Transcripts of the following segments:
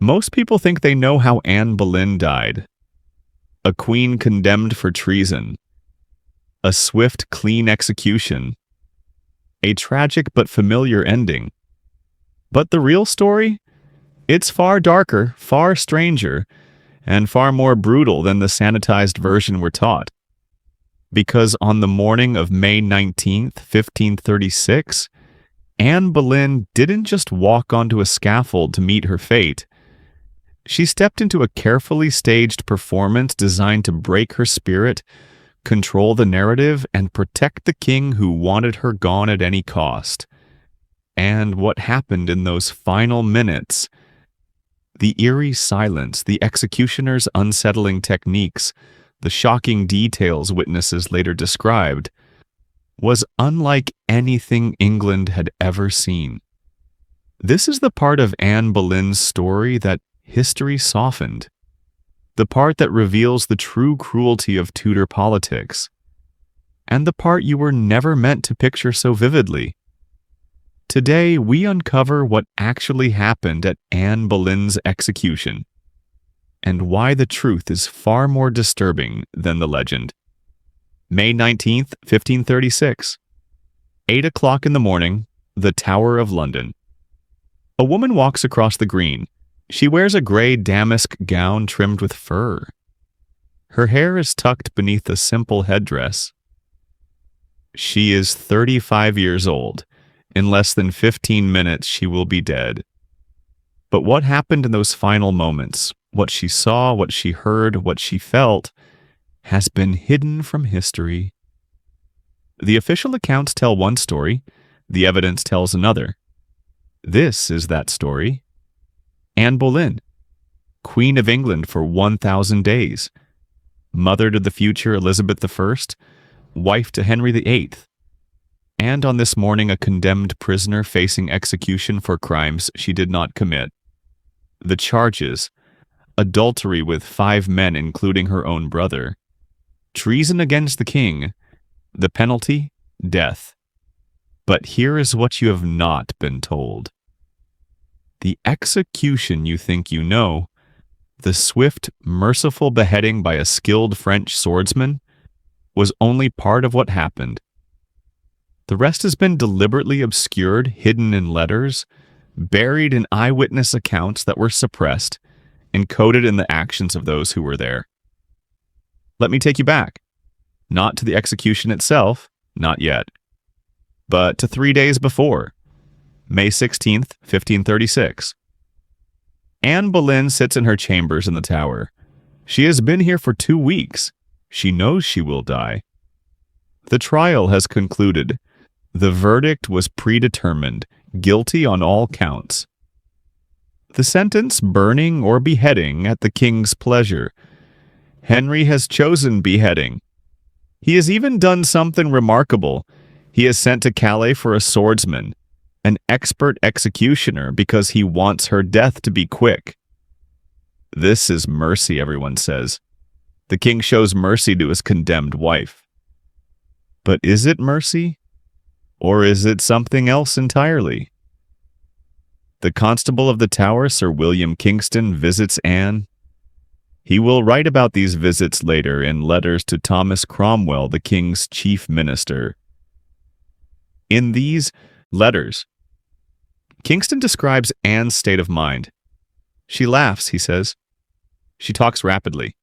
Most people think they know how Anne Boleyn died. A queen condemned for treason. A swift, clean execution. A tragic but familiar ending. But the real story? It's far darker, far stranger, and far more brutal than the sanitized version we're taught. Because on the morning of May 19th, 1536, Anne Boleyn didn't just walk onto a scaffold to meet her fate. She stepped into a carefully staged performance designed to break her spirit, control the narrative, and protect the king who wanted her gone at any cost. And what happened in those final minutes? The eerie silence, the executioner's unsettling techniques, the shocking details witnesses later described, was unlike anything England had ever seen. This is the part of Anne Boleyn's story that history softened, the part that reveals the true cruelty of Tudor politics, and the part you were never meant to picture so vividly. Today, we uncover what actually happened at Anne Boleyn's execution, and why the truth is far more disturbing than the legend. May 19th, 1536. 8 o'clock in the morning, the Tower of London. A woman walks across the green. She wears a gray damask gown trimmed with fur. Her hair is tucked beneath a simple headdress. She is 35 years old. In less than 15 minutes, she will be dead. But what happened in those final moments, what she saw, what she heard, what she felt, has been hidden from history. The official accounts tell one story, the evidence tells another. This is that story. Anne Boleyn, Queen of England for 1,000 days, mother to the future Elizabeth I, wife to Henry VIII, and on this morning a condemned prisoner facing execution for crimes she did not commit. The charges: adultery with 5 men including her own brother, treason against the king, the penalty, death. But here is what you have not been told. The execution you think you know, the swift, merciful beheading by a skilled French swordsman, was only part of what happened. The rest has been deliberately obscured, hidden in letters, buried in eyewitness accounts that were suppressed, encoded in the actions of those who were there. Let me take you back. Not to the execution itself, not yet, but to 3 days before, May 16th, 1536. Anne Boleyn sits in her chambers in the Tower. She has been here for 2 weeks. She knows she will die. The trial has concluded. The verdict was predetermined, guilty on all counts. The sentence: burning or beheading at the king's pleasure. Henry has chosen beheading. He has even done something remarkable. He has sent to Calais for a swordsman, an expert executioner, because he wants her death to be quick. This is mercy, everyone says. The king shows mercy to his condemned wife. But is it mercy? Or is it something else entirely? The Constable of the Tower, Sir William Kingston, visits Anne. He will write about these visits later in letters to Thomas Cromwell, the king's chief minister. In these letters, Kingston describes Anne's state of mind. She laughs, he says. She talks rapidly.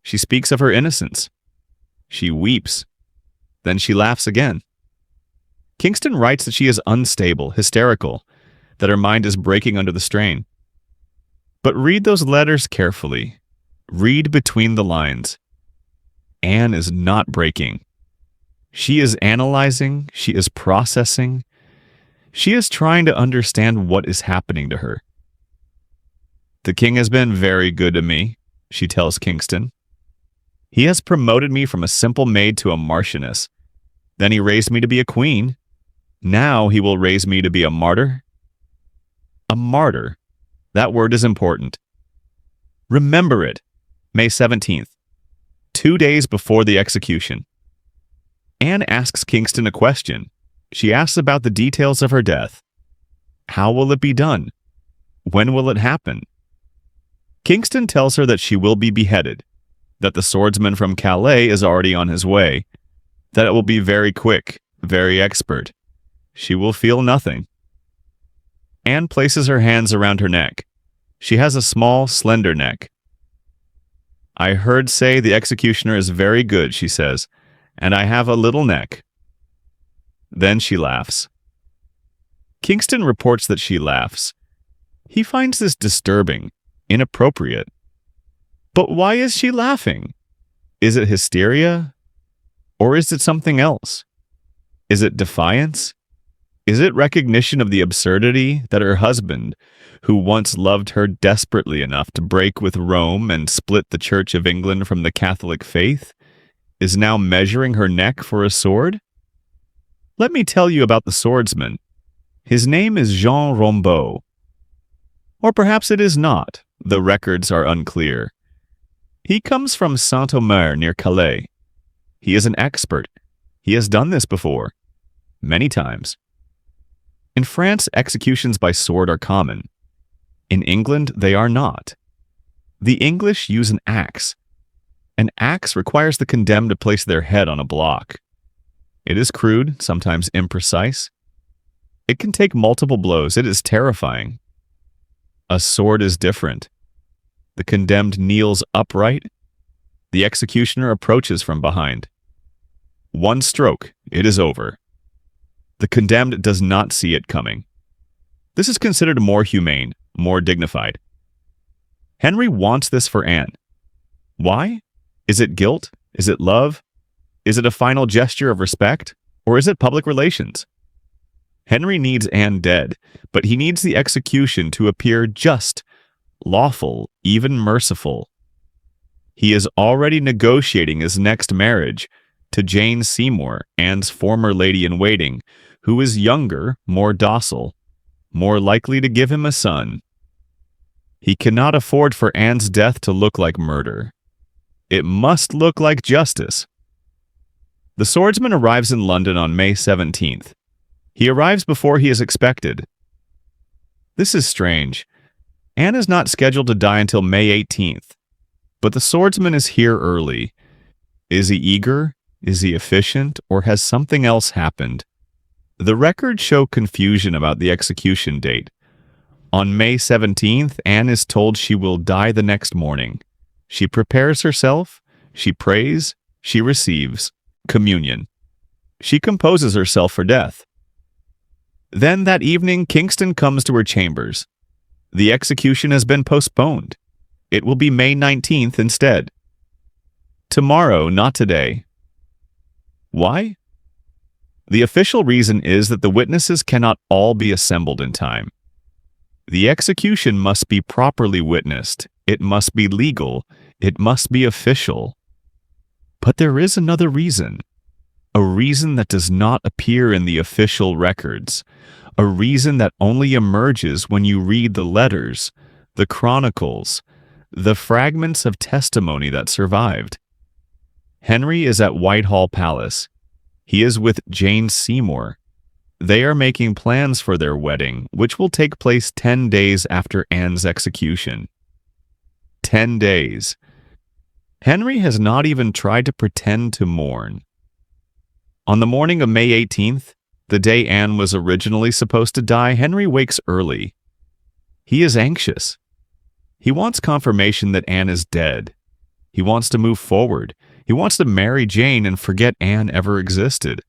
She speaks of her innocence. She weeps. Then she laughs again. Kingston writes that she is unstable, hysterical, that her mind is breaking under the strain. But read those letters carefully. Read between the lines. Anne is not breaking. She is analyzing, she is processing, she is trying to understand what is happening to her. The king has been very good to me, she tells Kingston. He has promoted me from a simple maid to a marchioness. Then he raised me to be a queen. Now he will raise me to be a martyr. A martyr. That word is important. Remember it. May 17th, 2 days before the execution. Anne asks Kingston a question. She asks about the details of her death. How will it be done? When will it happen? Kingston tells her that she will be beheaded, that the swordsman from Calais is already on his way, that it will be very quick, very expert. She will feel nothing. Anne places her hands around her neck. She has a small, slender neck. "I heard say the executioner is very good," she says, "and I have a little neck." Then she laughs. Kingston reports that she laughs. He finds this disturbing, inappropriate. But why is she laughing? Is it hysteria? Or is it something else? Is it defiance? Is it recognition of the absurdity that her husband, who once loved her desperately enough to break with Rome and split the Church of England from the Catholic faith, is now measuring her neck for a sword? Let me tell you about the swordsman. His name is Jean Rombaut. Or perhaps it is not. The records are unclear. He comes from Saint-Omer near Calais. He is an expert. He has done this before. Many times. In France, executions by sword are common. In England, they are not. The English use an axe. An axe requires the condemned to place their head on a block. It is crude, sometimes imprecise. It can take multiple blows. It is terrifying. A sword is different. The condemned kneels upright. The executioner approaches from behind. One stroke, it is over. The condemned does not see it coming. This is considered more humane, more dignified. Henry wants this for Anne. Why? Is it guilt? Is it love? Is it a final gesture of respect? Or is it public relations? Henry needs Anne dead, but he needs the execution to appear just, lawful, even merciful. He is already negotiating his next marriage to Jane Seymour, Anne's former lady-in-waiting, who is younger, more docile, more likely to give him a son. He cannot afford for Anne's death to look like murder. It must look like justice. The swordsman arrives in London on May 17th. He arrives before he is expected. This is strange. Anne is not scheduled to die until May 18th, but the swordsman is here early. Is he eager? Is he efficient? Or has something else happened? The records show confusion about the execution date. On May 17th, Anne is told she will die the next morning. She prepares herself, she prays, she receives communion. She composes herself for death. Then that evening, Kingston comes to her chambers. The execution has been postponed. It will be May 19th instead. Tomorrow, not today. Why? The official reason is that the witnesses cannot all be assembled in time. The execution must be properly witnessed. It must be legal. It must be official. But there is another reason. A reason that does not appear in the official records. A reason that only emerges when you read the letters, the chronicles, the fragments of testimony that survived. Henry is at Whitehall Palace. He is with Jane Seymour. They are making plans for their wedding, which will take place 10 days after Anne's execution. 10 days. Henry has not even tried to pretend to mourn. On the morning of May 18th, the day Anne was originally supposed to die, Henry wakes early. He is anxious. He wants confirmation that Anne is dead. He wants to move forward. He wants to marry Jane and forget Anne ever existed.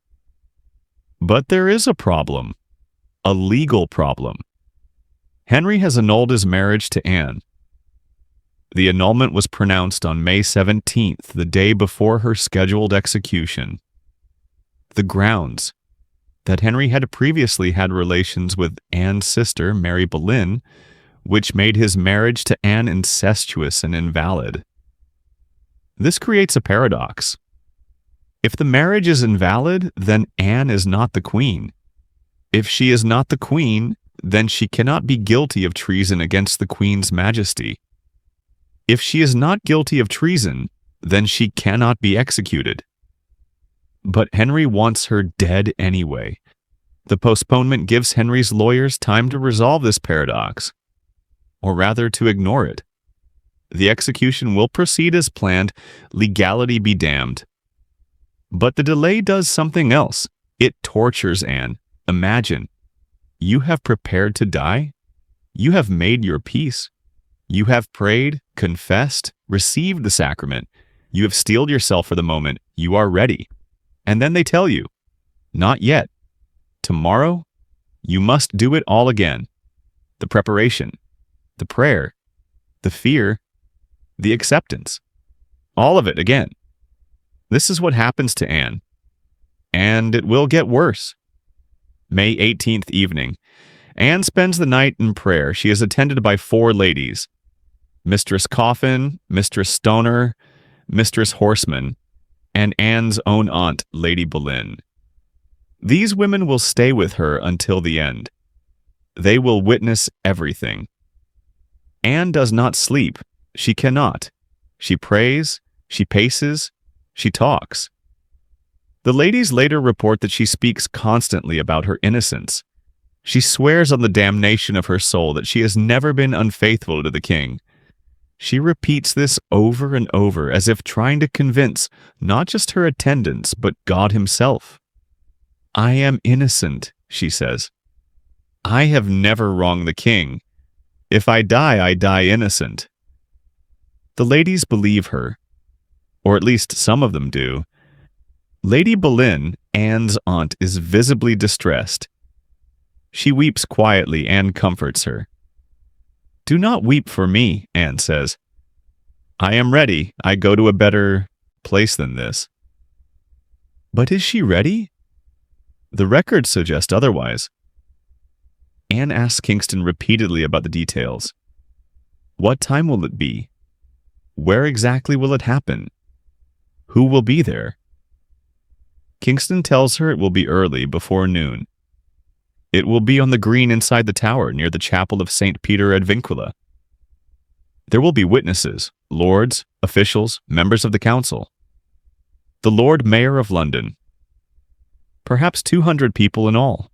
But there is a problem. A legal problem. Henry has annulled his marriage to Anne. The annulment was pronounced on May 17th, the day before her scheduled execution. The grounds: that Henry had previously had relations with Anne's sister, Mary Boleyn, which made his marriage to Anne incestuous and invalid. This creates a paradox. If the marriage is invalid, then Anne is not the queen. If she is not the queen, then she cannot be guilty of treason against the queen's majesty. If she is not guilty of treason, then she cannot be executed. But Henry wants her dead anyway. The postponement gives Henry's lawyers time to resolve this paradox, or rather to ignore it. The execution will proceed as planned, legality be damned. But the delay does something else. It tortures Anne. Imagine, you have prepared to die. You have made your peace. You have prayed, confessed, received the sacrament. You have steeled yourself for the moment. You are ready. And then they tell you, not yet. Tomorrow, you must do it all again. The preparation, the prayer, the fear, the acceptance. All of it again. This is what happens to Anne. And it will get worse. May 18th evening. Anne spends the night in prayer. She is attended by 4 ladies. Mistress Coffin, Mistress Stoner, Mistress Horseman, and Anne's own aunt, Lady Boleyn. These women will stay with her until the end. They will witness everything. Anne does not sleep. She cannot. She prays, she paces, she talks. The ladies later report that she speaks constantly about her innocence. She swears on the damnation of her soul that she has never been unfaithful to the king. She repeats this over and over as if trying to convince not just her attendants, but God himself. I am innocent, she says. I have never wronged the king. If I die innocent. The ladies believe her, or at least some of them do. Lady Boleyn, Anne's aunt, is visibly distressed. She weeps quietly and comforts her. Do not weep for me, Anne says. I am ready. I go to a better place than this. But is she ready? The records suggest otherwise. Anne asks Kingston repeatedly about the details. What time will it be? Where exactly will it happen? Who will be there? Kingston tells her it will be early, before noon. It will be on the green inside the tower near the chapel of St. Peter ad Vincula. There will be witnesses, lords, officials, members of the council. The Lord Mayor of London. Perhaps 200 people in all.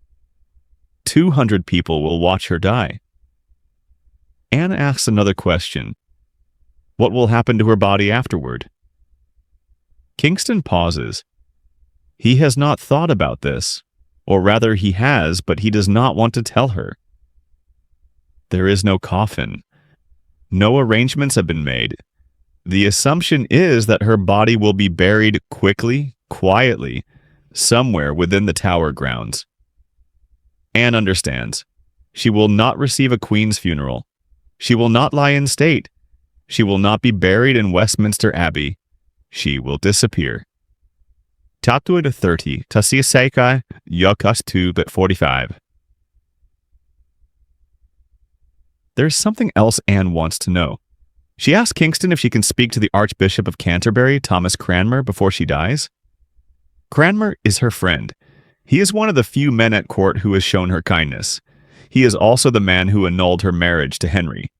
200 people will watch her die. Anne asks another question. What will happen to her body afterward? Kingston pauses. He has not thought about this, or rather he has, but he does not want to tell her. There is no coffin. No arrangements have been made. The assumption is that her body will be buried quickly, quietly, somewhere within the tower grounds. Anne understands. She will not receive a queen's funeral. She will not lie in state. She will not be buried in Westminster Abbey. She will disappear. Tatuid 30, Tasiseka, Yokas 2:45. There's something else Anne wants to know. She asks Kingston if she can speak to the Archbishop of Canterbury, Thomas Cranmer, before she dies. Cranmer is her friend. He is one of the few men at court who has shown her kindness. He is also the man who annulled her marriage to Henry.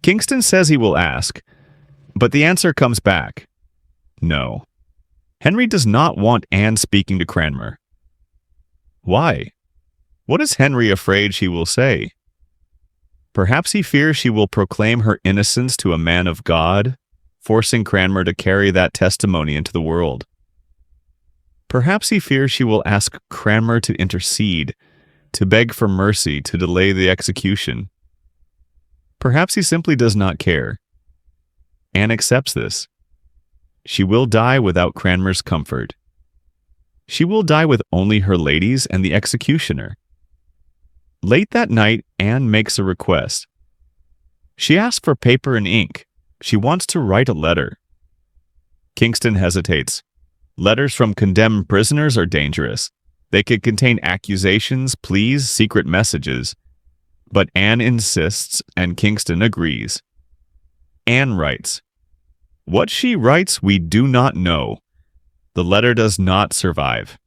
Kingston says he will ask, but the answer comes back. No. Henry does not want Anne speaking to Cranmer. Why? What is Henry afraid she will say? Perhaps he fears she will proclaim her innocence to a man of God, forcing Cranmer to carry that testimony into the world. Perhaps he fears she will ask Cranmer to intercede, to beg for mercy, to delay the execution. Perhaps he simply does not care. Anne accepts this. She will die without Cranmer's comfort. She will die with only her ladies and the executioner. Late that night, Anne makes a request. She asks for paper and ink. She wants to write a letter. Kingston hesitates. Letters from condemned prisoners are dangerous. They could contain accusations, pleas, secret messages. But Anne insists, and Kingston agrees. Anne writes. What she writes we do not know. The letter does not survive.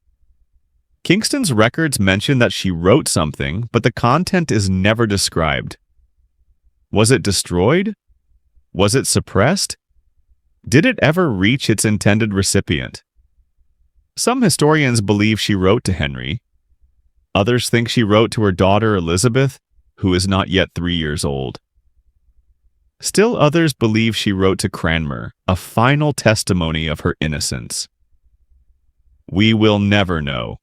Kingston's records mention that she wrote something, but the content is never described. Was it destroyed? Was it suppressed? Did it ever reach its intended recipient? Some historians believe she wrote to Henry. Others think she wrote to her daughter Elizabeth, who is not yet 3 years old. Still others believe she wrote to Cranmer a final testimony of her innocence. We will never know.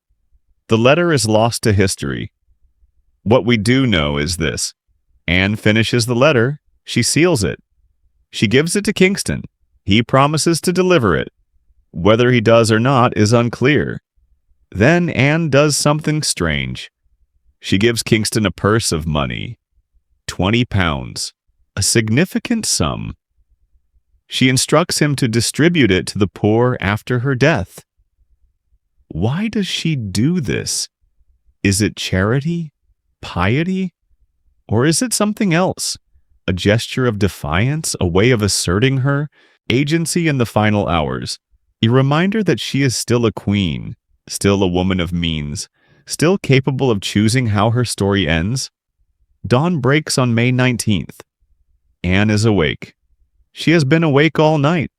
The letter is lost to history. What we do know is this. Anne finishes the letter. She seals it. She gives it to Kingston. He promises to deliver it. Whether he does or not is unclear. Then Anne does something strange. She gives Kingston a purse of money. 20 pounds. A significant sum. She instructs him to distribute it to the poor after her death. Why does she do this? Is it charity? Piety? Or is it something else? A gesture of defiance? A way of asserting her agency in the final hours? A reminder that she is still a queen, still a woman of means, still capable of choosing how her story ends? Dawn breaks on May 19th. Anne is awake. She has been awake all night.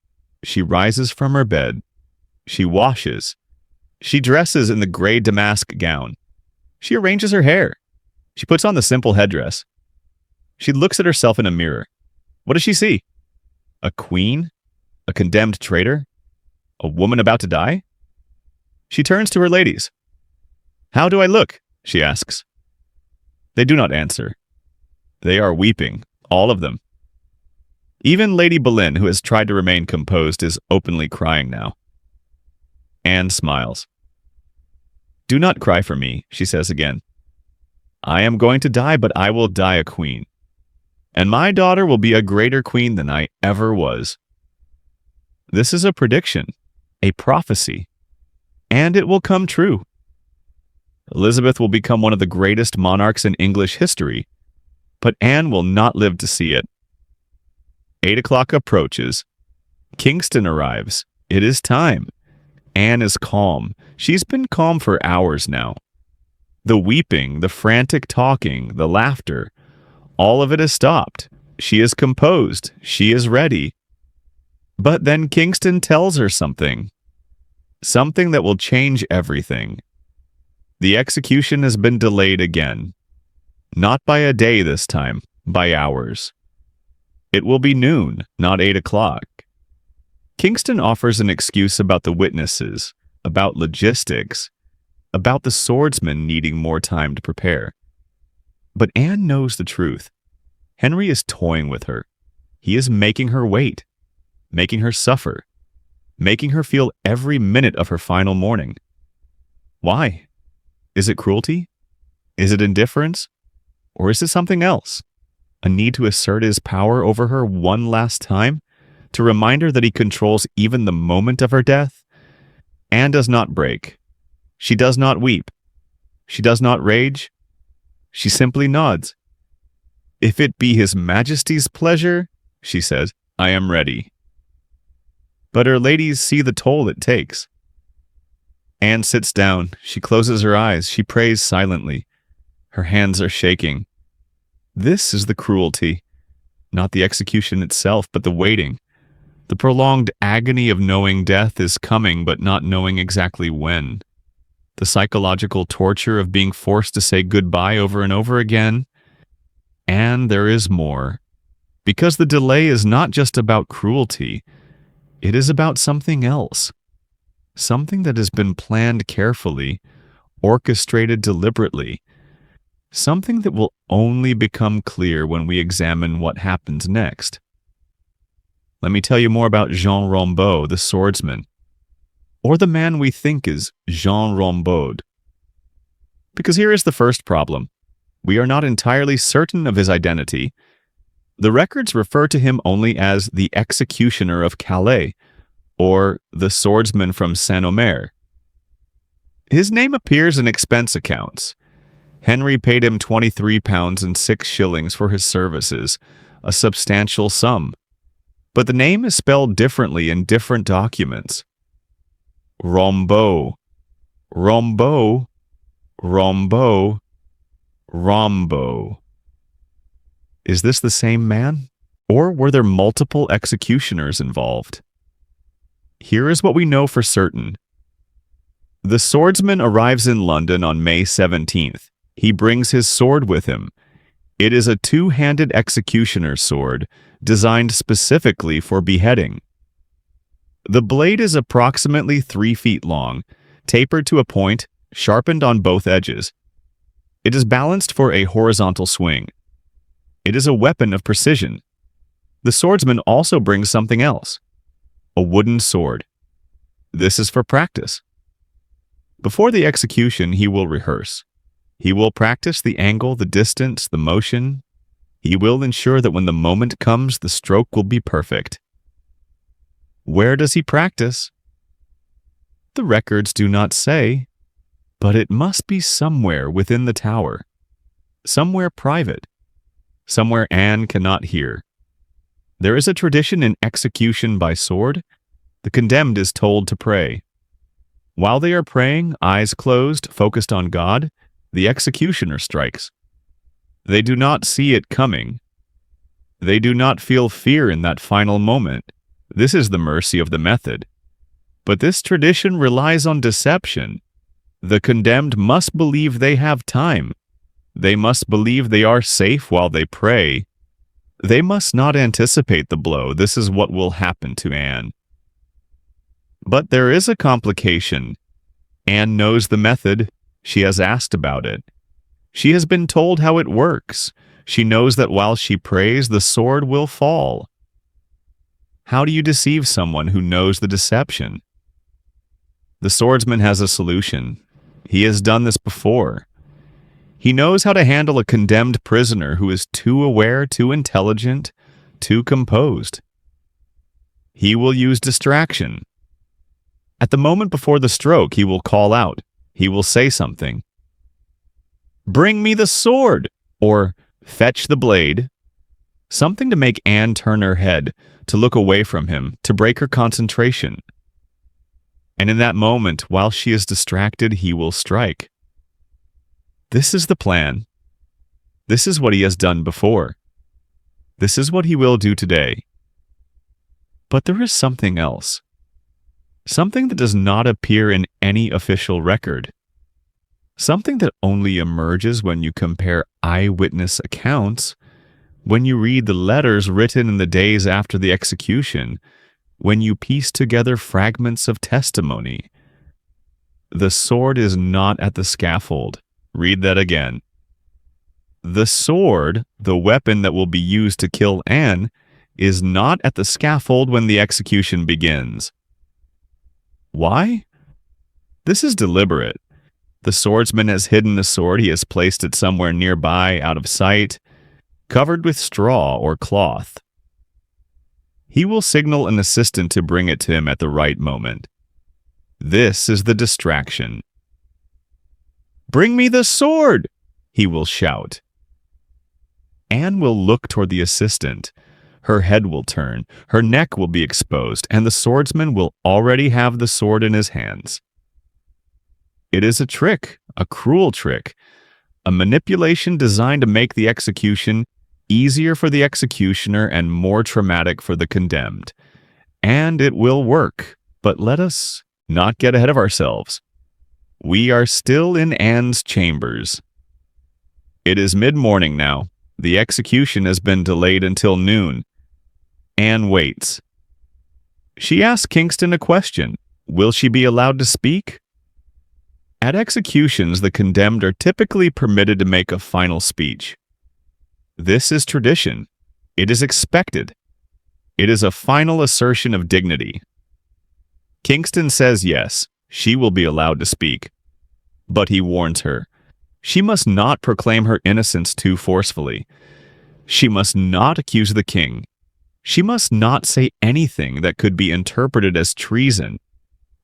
She rises from her bed. She washes. She dresses in the gray damask gown. She arranges her hair. She puts on the simple headdress. She looks at herself in a mirror. What does she see? A queen? A condemned traitor? A woman about to die? She turns to her ladies. How do I look? She asks. They do not answer. They are weeping, all of them. Even Lady Boleyn, who has tried to remain composed, is openly crying now. Anne smiles. Do not cry for me, she says again. I am going to die, but I will die a queen. And my daughter will be a greater queen than I ever was. This is a prediction, a prophecy, and it will come true. Elizabeth will become one of the greatest monarchs in English history, but Anne will not live to see it. 8 o'clock approaches. Kingston arrives. It is time. Anne is calm. She's been calm for hours now. The weeping, the frantic talking, the laughter, all of it has stopped. She is composed. She is ready. But then Kingston tells her something. Something that will change everything. The execution has been delayed again. Not by a day this time, by hours. It will be noon, not 8 o'clock. Kingston offers an excuse about the witnesses, about logistics, about the swordsman needing more time to prepare. But Anne knows the truth. Henry is toying with her. He is making her wait, making her suffer, making her feel every minute of her final morning. Why? Is it cruelty? Is it indifference? Or is it something else? A need to assert his power over her one last time? To remind her that he controls even the moment of her death? Anne does not break. She does not weep. She does not rage. She simply nods. If it be His Majesty's pleasure, she says, I am ready. But her ladies see the toll it takes. Anne sits down. She closes her eyes. She prays silently. Her hands are shaking. This is the cruelty. Not the execution itself, but the waiting. The prolonged agony of knowing death is coming, but not knowing exactly when. The psychological torture of being forced to say goodbye over and over again. And there is more. Because the delay is not just about cruelty. It is about something else. Something that has been planned carefully, orchestrated deliberately. Something that will only become clear when we examine what happens next. Let me tell you more about Jean Rambaud, the swordsman, or the man we think is Jean Rambaud. Because here is the first problem. We are not entirely certain of his identity. The records refer to him only as the executioner of Calais, or the swordsman from Saint-Omer. His name appears in expense accounts. Henry paid him 23 pounds and 6 shillings for his services, a substantial sum. But the name is spelled differently in different documents. Rambaud, Rambaud, Rambaud, Rambaud. Is this the same man? Or were there multiple executioners involved? Here is what we know for certain. The swordsman arrives in London on May 17th. He brings his sword with him. It is a two-handed executioner's sword designed specifically for beheading. The blade is approximately 3 feet long, tapered to a point, sharpened on both edges. It is balanced for a horizontal swing. It is a weapon of precision. The swordsman also brings something else, a wooden sword. This is for practice. Before the execution, he will rehearse. He will practice the angle, the distance, the motion. He will ensure that when the moment comes, the stroke will be perfect. Where does he practice? The records do not say, but it must be somewhere within the tower, somewhere private, somewhere Anne cannot hear. There is a tradition in execution by sword. The condemned is told to pray. While they are praying, eyes closed, focused on God, the executioner strikes. They do not see it coming. They do not feel fear in that final moment. This is the mercy of the method. But this tradition relies on deception. The condemned must believe they have time. They must believe they are safe while they pray. They must not anticipate the blow. This is what will happen to Anne. But there is a complication. Anne knows the method. She has asked about it. She has been told how it works. She knows that while she prays, the sword will fall. How do you deceive someone who knows the deception? The swordsman has a solution. He has done this before. He knows how to handle a condemned prisoner who is too aware, too intelligent, too composed. He will use distraction. At the moment before the stroke, he will call out. He will say something. "Bring me the sword!" or "Fetch the blade." Something to make Anne turn her head, to look away from him, to break her concentration. And in that moment, while she is distracted, he will strike. This is the plan. This is what he has done before. This is what he will do today. But there is something else. Something that does not appear in any official record. Something that only emerges when you compare eyewitness accounts, when you read the letters written in the days after the execution, when you piece together fragments of testimony. The sword is not at the scaffold. Read that again. The sword, the weapon that will be used to kill Anne, is not at the scaffold when the execution begins. Why? This is deliberate. The swordsman has hidden the sword. He has placed it somewhere nearby, out of sight, covered with straw or cloth. He will signal an assistant to bring it to him at the right moment. This is the distraction. "Bring me the sword!" he will shout. Anne will look toward the assistant. Her head will turn, her neck will be exposed, and the swordsman will already have the sword in his hands. It is a trick, a cruel trick, a manipulation designed to make the execution easier for the executioner and more traumatic for the condemned. And it will work, but let us not get ahead of ourselves. We are still in Anne's chambers. It is mid-morning now. The execution has been delayed until noon. Anne waits. She asks Kingston a question. Will she be allowed to speak? At executions, the condemned are typically permitted to make a final speech. This is tradition. It is expected. It is a final assertion of dignity. Kingston says yes, she will be allowed to speak. But he warns her. She must not proclaim her innocence too forcefully. She must not accuse the king. She must not say anything that could be interpreted as treason,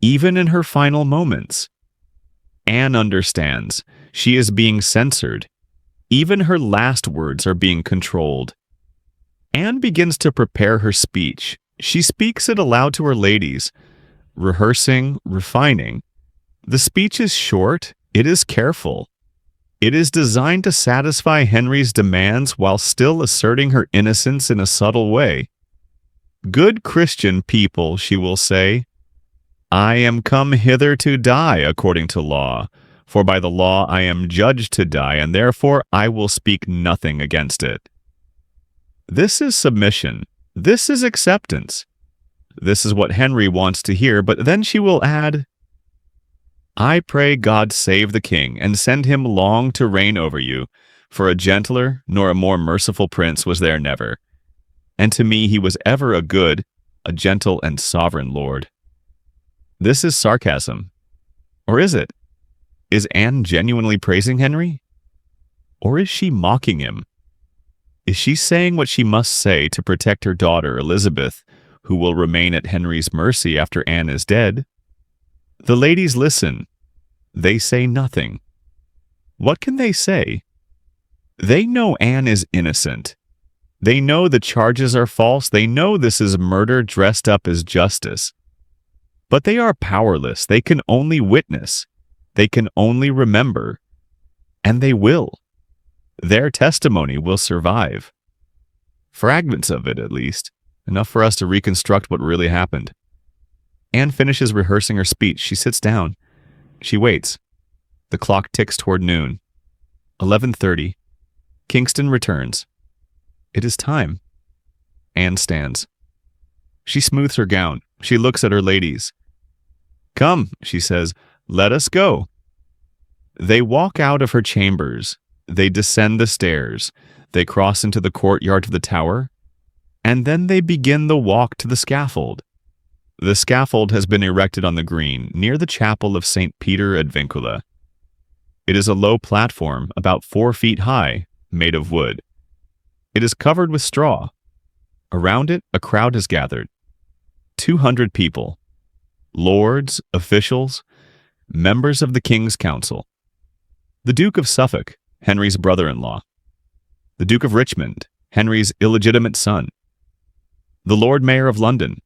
even in her final moments. Anne understands. She is being censored. Even her last words are being controlled. Anne begins to prepare her speech. She speaks it aloud to her ladies, rehearsing, refining. The speech is short. It is careful. It is designed to satisfy Henry's demands while still asserting her innocence in a subtle way. "Good Christian people," she will say, "I am come hither to die according to law. For by the law I am judged to die, and therefore I will speak nothing against it. This is submission. This is acceptance. This is what Henry wants to hear, but then she will add, I pray God save the king, and send him long to reign over you, for a gentler nor a more merciful prince was there never. And to me he was ever a good, a gentle and sovereign lord. This is sarcasm. Or is it? Is Anne genuinely praising Henry? Or is she mocking him? Is she saying what she must say to protect her daughter Elizabeth, who will remain at Henry's mercy after Anne is dead? The ladies listen. They say nothing. What can they say? They know Anne is innocent. They know the charges are false. They know this is murder dressed up as justice. But they are powerless. They can only witness. They can only remember. And they will. Their testimony will survive. Fragments of it, at least. Enough for us to reconstruct what really happened. Anne finishes rehearsing her speech. She sits down. She waits. The clock ticks toward noon. 11:30. Kingston returns. It is time. Anne stands. She smooths her gown. She looks at her ladies. Come, she says, let us go. They walk out of her chambers. They descend the stairs. They cross into the courtyard of the tower. And then they begin the walk to the scaffold. The scaffold has been erected on the green, near the chapel of St. Peter ad Vincula. It is a low platform, about 4 feet high, made of wood. It is covered with straw. Around it, a crowd has gathered. 200 people. Lords, officials, members of the King's Council. The Duke of Suffolk, Henry's brother-in-law. The Duke of Richmond, Henry's illegitimate son. The Lord Mayor of London.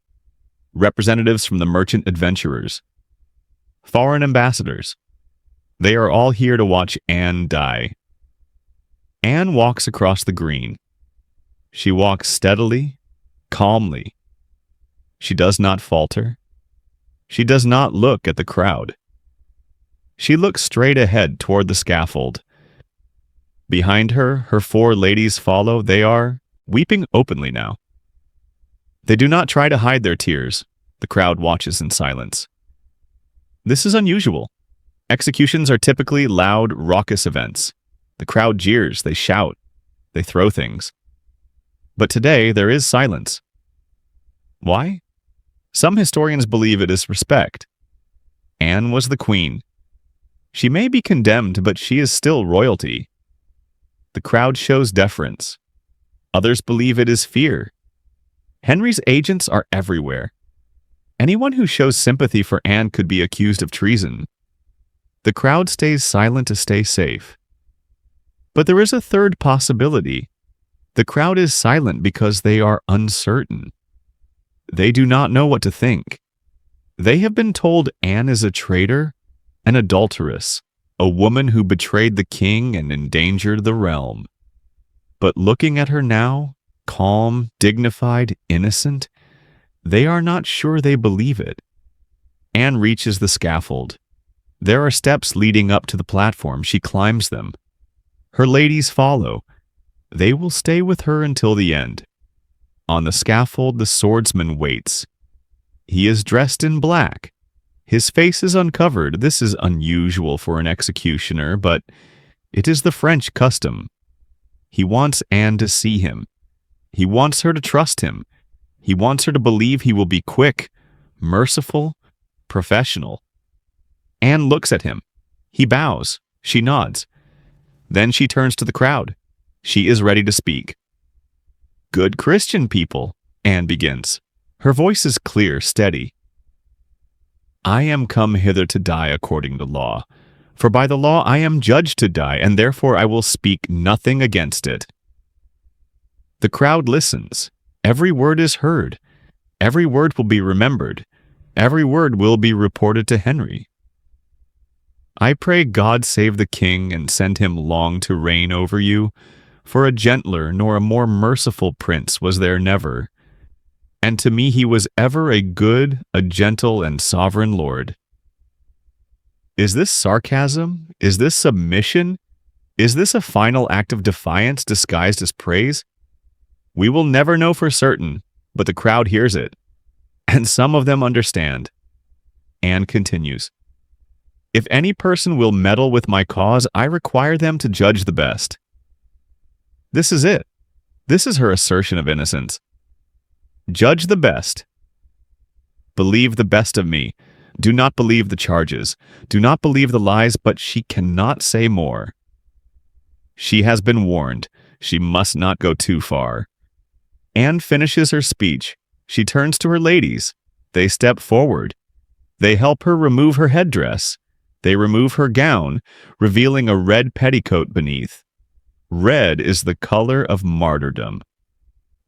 Representatives from the merchant adventurers. Foreign ambassadors. They are all here to watch Anne die. Anne walks across the green. She walks steadily, calmly. She does not falter. She does not look at the crowd. She looks straight ahead toward the scaffold. Behind her, her 4 ladies follow. They are weeping openly now. They do not try to hide their tears. The crowd watches in silence. This is unusual. Executions are typically loud, raucous events. The crowd jeers, they shout, they throw things. But today there is silence. Why? Some historians believe it is respect. Anne was the queen. She may be condemned, but she is still royalty. The crowd shows deference. Others believe it is fear. Henry's agents are everywhere. Anyone who shows sympathy for Anne could be accused of treason. The crowd stays silent to stay safe. But there is a third possibility. The crowd is silent because they are uncertain. They do not know what to think. They have been told Anne is a traitor, an adulteress, a woman who betrayed the king and endangered the realm. But looking at her now, calm, dignified, innocent, they are not sure they believe it. Anne reaches the scaffold. There are steps leading up to the platform. She climbs them. Her ladies follow. They will stay with her until the end. On the scaffold, the swordsman waits. He is dressed in black. His face is uncovered. This is unusual for an executioner, but it is the French custom. He wants Anne to see him. He wants her to trust him. He wants her to believe he will be quick, merciful, professional. Anne looks at him. He bows. She nods. Then she turns to the crowd. She is ready to speak. Good Christian people, Anne begins. Her voice is clear, steady. I am come hither to die according to law. For by the law I am judged to die, and therefore I will speak nothing against it. The crowd listens. Every word is heard. Every word will be remembered. Every word will be reported to Henry. I pray God save the king and send him long to reign over you, for a gentler nor a more merciful prince was there never. And to me he was ever a good, a gentle, and sovereign lord. Is this sarcasm? Is this submission? Is this a final act of defiance disguised as praise? We will never know for certain, but the crowd hears it, and some of them understand. Anne continues, "If any person will meddle with my cause, I require them to judge the best." This is it. This is her assertion of innocence. Judge the best. Believe the best of me. Do not believe the charges. Do not believe the lies, but she cannot say more. She has been warned. She must not go too far. Anne finishes her speech. She turns to her ladies. They step forward. They help her remove her headdress. They remove her gown, revealing a red petticoat beneath. Red is the color of martyrdom.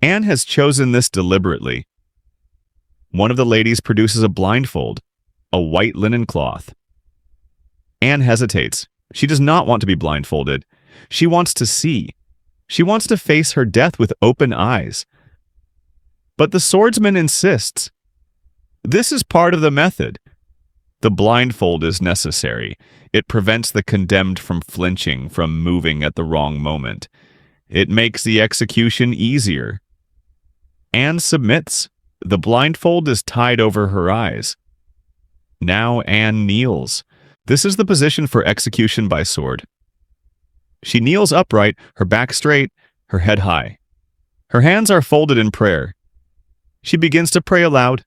Anne has chosen this deliberately. One of the ladies produces a blindfold, a white linen cloth. Anne hesitates. She does not want to be blindfolded. She wants to see. She wants to face her death with open eyes. But the swordsman insists. This is part of the method. The blindfold is necessary. It prevents the condemned from flinching, from moving at the wrong moment. It makes the execution easier. Anne submits. The blindfold is tied over her eyes. Now Anne kneels. This is the position for execution by sword. She kneels upright, her back straight, her head high. Her hands are folded in prayer. She begins to pray aloud.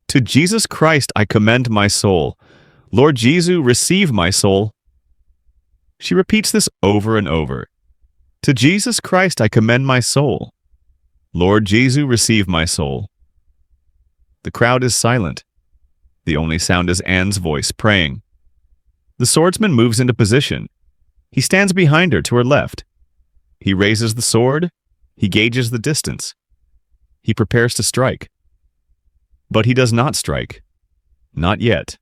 To Jesus Christ I commend my soul. Lord Jesus, receive my soul. She repeats this over and over. To Jesus Christ I commend my soul. Lord Jesus, receive my soul. The crowd is silent. The only sound is Anne's voice praying. The swordsman moves into position. He stands behind her to her left. He raises the sword. He gauges the distance. He prepares to strike. But he does not strike. Not yet.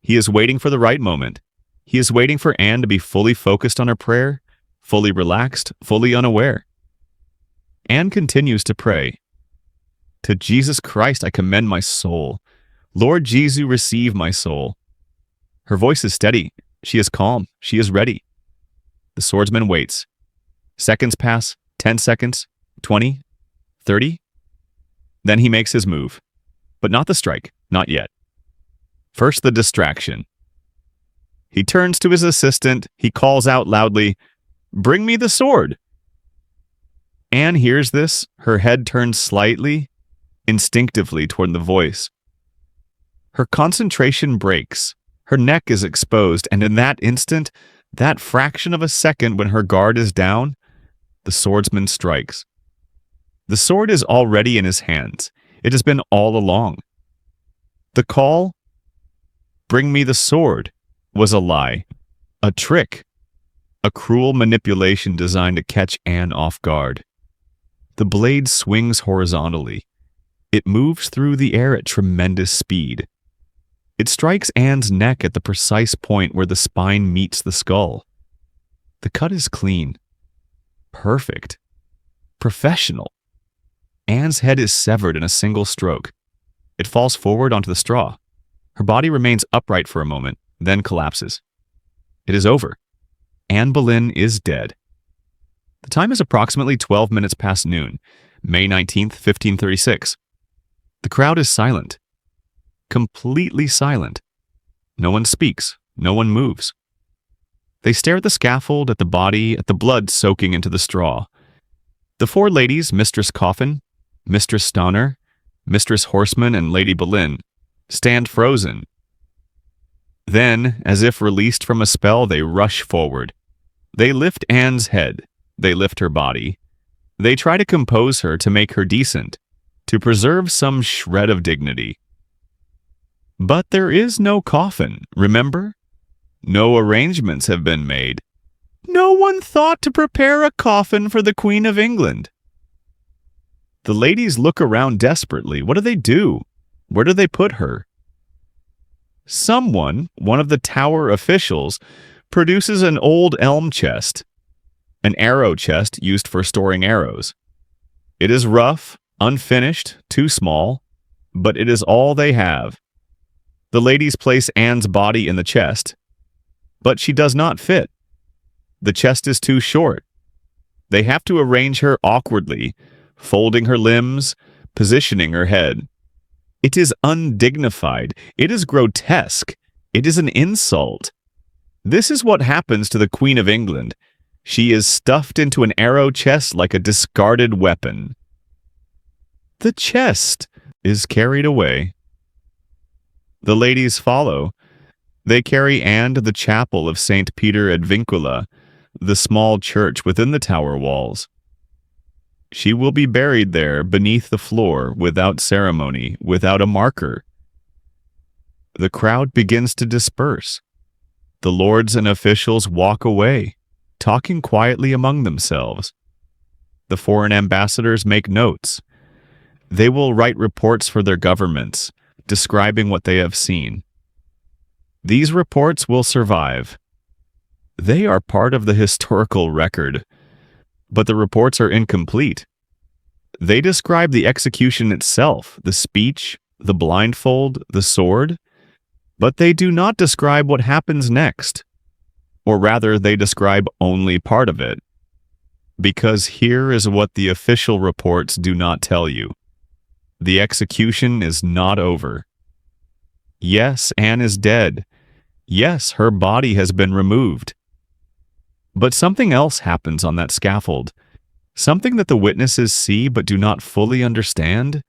He is waiting for the right moment. He is waiting for Anne to be fully focused on her prayer, fully relaxed, fully unaware. Anne continues to pray. To Jesus Christ I commend my soul. Lord Jesus, receive my soul. Her voice is steady. She is calm. She is ready. The swordsman waits. Seconds pass, 10 seconds, 20, 30. Then he makes his move. But not the strike, not yet. First, the distraction. He turns to his assistant. He calls out loudly, "Bring me the sword." Anne hears this. Her head turns slightly, instinctively toward the voice. Her concentration breaks. Her neck is exposed, and in that instant, that fraction of a second when her guard is down, the swordsman strikes. The sword is already in his hands. It has been all along. The call, "Bring me the sword," was a lie, a trick, a cruel manipulation designed to catch Anne off guard. The blade swings horizontally. It moves through the air at tremendous speed. It strikes Anne's neck at the precise point where the spine meets the skull. The cut is clean, perfect, professional. Anne's head is severed in a single stroke. It falls forward onto the straw. Her body remains upright for a moment, then collapses. It is over. Anne Boleyn is dead. The time is approximately 12 minutes past noon, May 19th, 1536. The crowd is silent. Completely silent. No one speaks. No one moves. They stare at the scaffold, at the body, at the blood soaking into the straw. The four ladies, Mistress Coffin, Mistress Stonner, Mistress Horseman, and Lady Boleyn, stand frozen. Then, as if released from a spell, they rush forward. They lift Anne's head. They lift her body. They try to compose her, to make her decent, to preserve some shred of dignity. But there is no coffin, remember? No arrangements have been made. No one thought to prepare a coffin for the Queen of England. The ladies look around desperately. What do they do? Where do they put her? Someone, one of the Tower officials, produces an old elm chest, an arrow chest used for storing arrows. It is rough, unfinished, too small, but it is all they have. The ladies place Anne's body in the chest. but she does not fit. The chest is too short. They have to arrange her awkwardly, folding her limbs, positioning her head. It is undignified. It is grotesque. It is an insult. This is what happens to the Queen of England. She is stuffed into an arrow chest like a discarded weapon. The chest is carried away. The ladies follow. They carry Anne to the chapel of St. Peter ad Vincula, the small church within the tower walls. She will be buried there beneath the floor without ceremony, without a marker. The crowd begins to disperse. The lords and officials walk away, talking quietly among themselves. The foreign ambassadors make notes. They will write reports for their governments, describing what they have seen. These reports will survive. They are part of the historical record, but the reports are incomplete. They describe the execution itself, the speech, the blindfold, the sword, but they do not describe what happens next. Or rather, they describe only part of it. Because here is what the official reports do not tell you. The execution is not over. Yes, Anne is dead. Yes, her body has been removed. But something else happens on that scaffold. Something that the witnesses see but do not fully understand.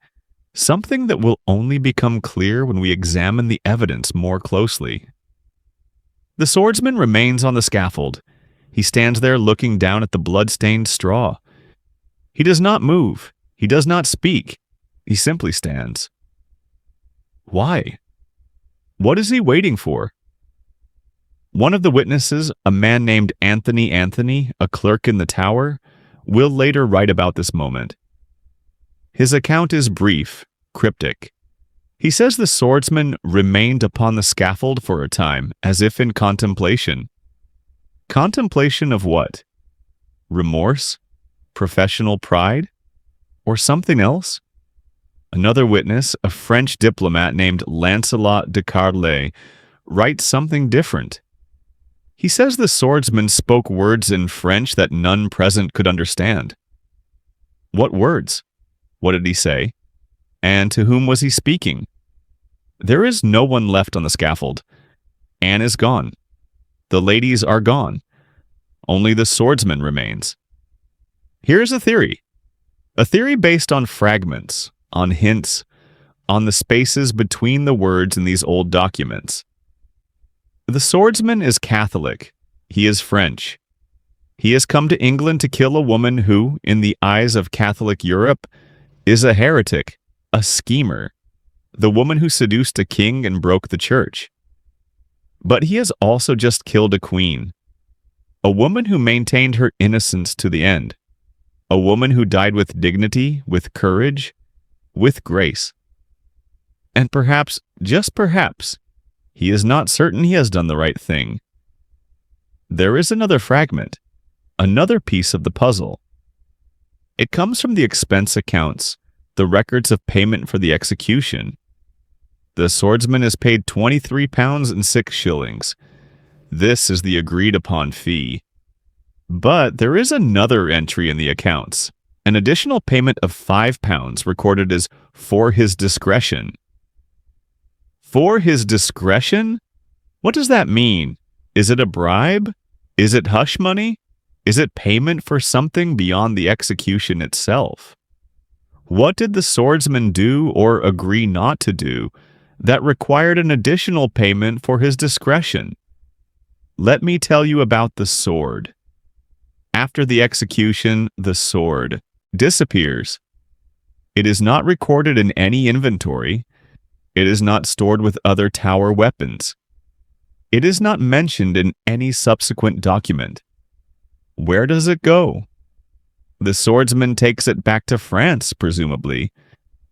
Something that will only become clear when we examine the evidence more closely. The swordsman remains on the scaffold. He stands there looking down at the blood-stained straw. He does not move. He does not speak. He simply stands. Why? What is he waiting for? One of the witnesses, a man named Anthony, a clerk in the tower, will later write about this moment. His account is brief, cryptic. He says the swordsman remained upon the scaffold for a time, as if in contemplation. Contemplation of what? Remorse? Professional pride? Or something else? Another witness, a French diplomat named Lancelot de Carlet, writes something different. He says the swordsman spoke words in French that none present could understand. What words? What did he say? And to whom was he speaking? There is no one left on the scaffold. Anne is gone. The ladies are gone. Only the swordsman remains. Here is a theory based on fragments, on hints, on the spaces between the words in these old documents. The swordsman is Catholic. He is French. He has come to England to kill a woman who, in the eyes of Catholic Europe, is a heretic, a schemer, the woman who seduced a king and broke the church. But he has also just killed a queen, a woman who maintained her innocence to the end, a woman who died with dignity, with courage, with grace. And perhaps, just perhaps, he is not certain he has done the right thing. There is another fragment, another piece of the puzzle. It comes from the expense accounts, the records of payment for the execution. The swordsman is paid £23.06. This is the agreed-upon fee. But there is another entry in the accounts, an additional payment of £5 recorded as for his discretion. For his discretion? What does that mean? Is it a bribe? Is it hush money? Is it payment for something beyond the execution itself? What did the swordsman do or agree not to do that required an additional payment for his discretion? Let me tell you about the sword. After the execution, the sword disappears. It is not recorded in any inventory. It is not stored with other tower weapons. It is not mentioned in any subsequent document. Where does it go? The swordsman takes it back to France, presumably,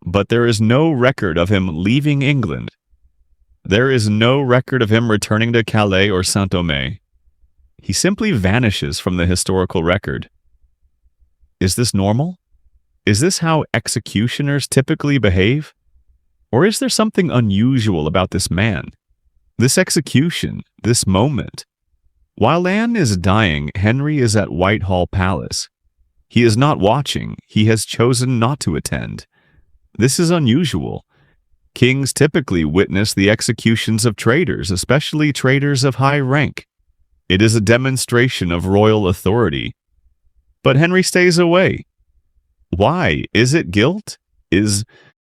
but there is no record of him leaving England. There is no record of him returning to Calais or Saint-Omer. He simply vanishes from the historical record. Is this normal? Is this how executioners typically behave? Or is there something unusual about this man? This execution, this moment? While Anne is dying, Henry is at Whitehall Palace. He is not watching. He has chosen not to attend. This is unusual. Kings typically witness the executions of traitors, especially traitors of high rank. It is a demonstration of royal authority. But Henry stays away. Why? Is it guilt? Is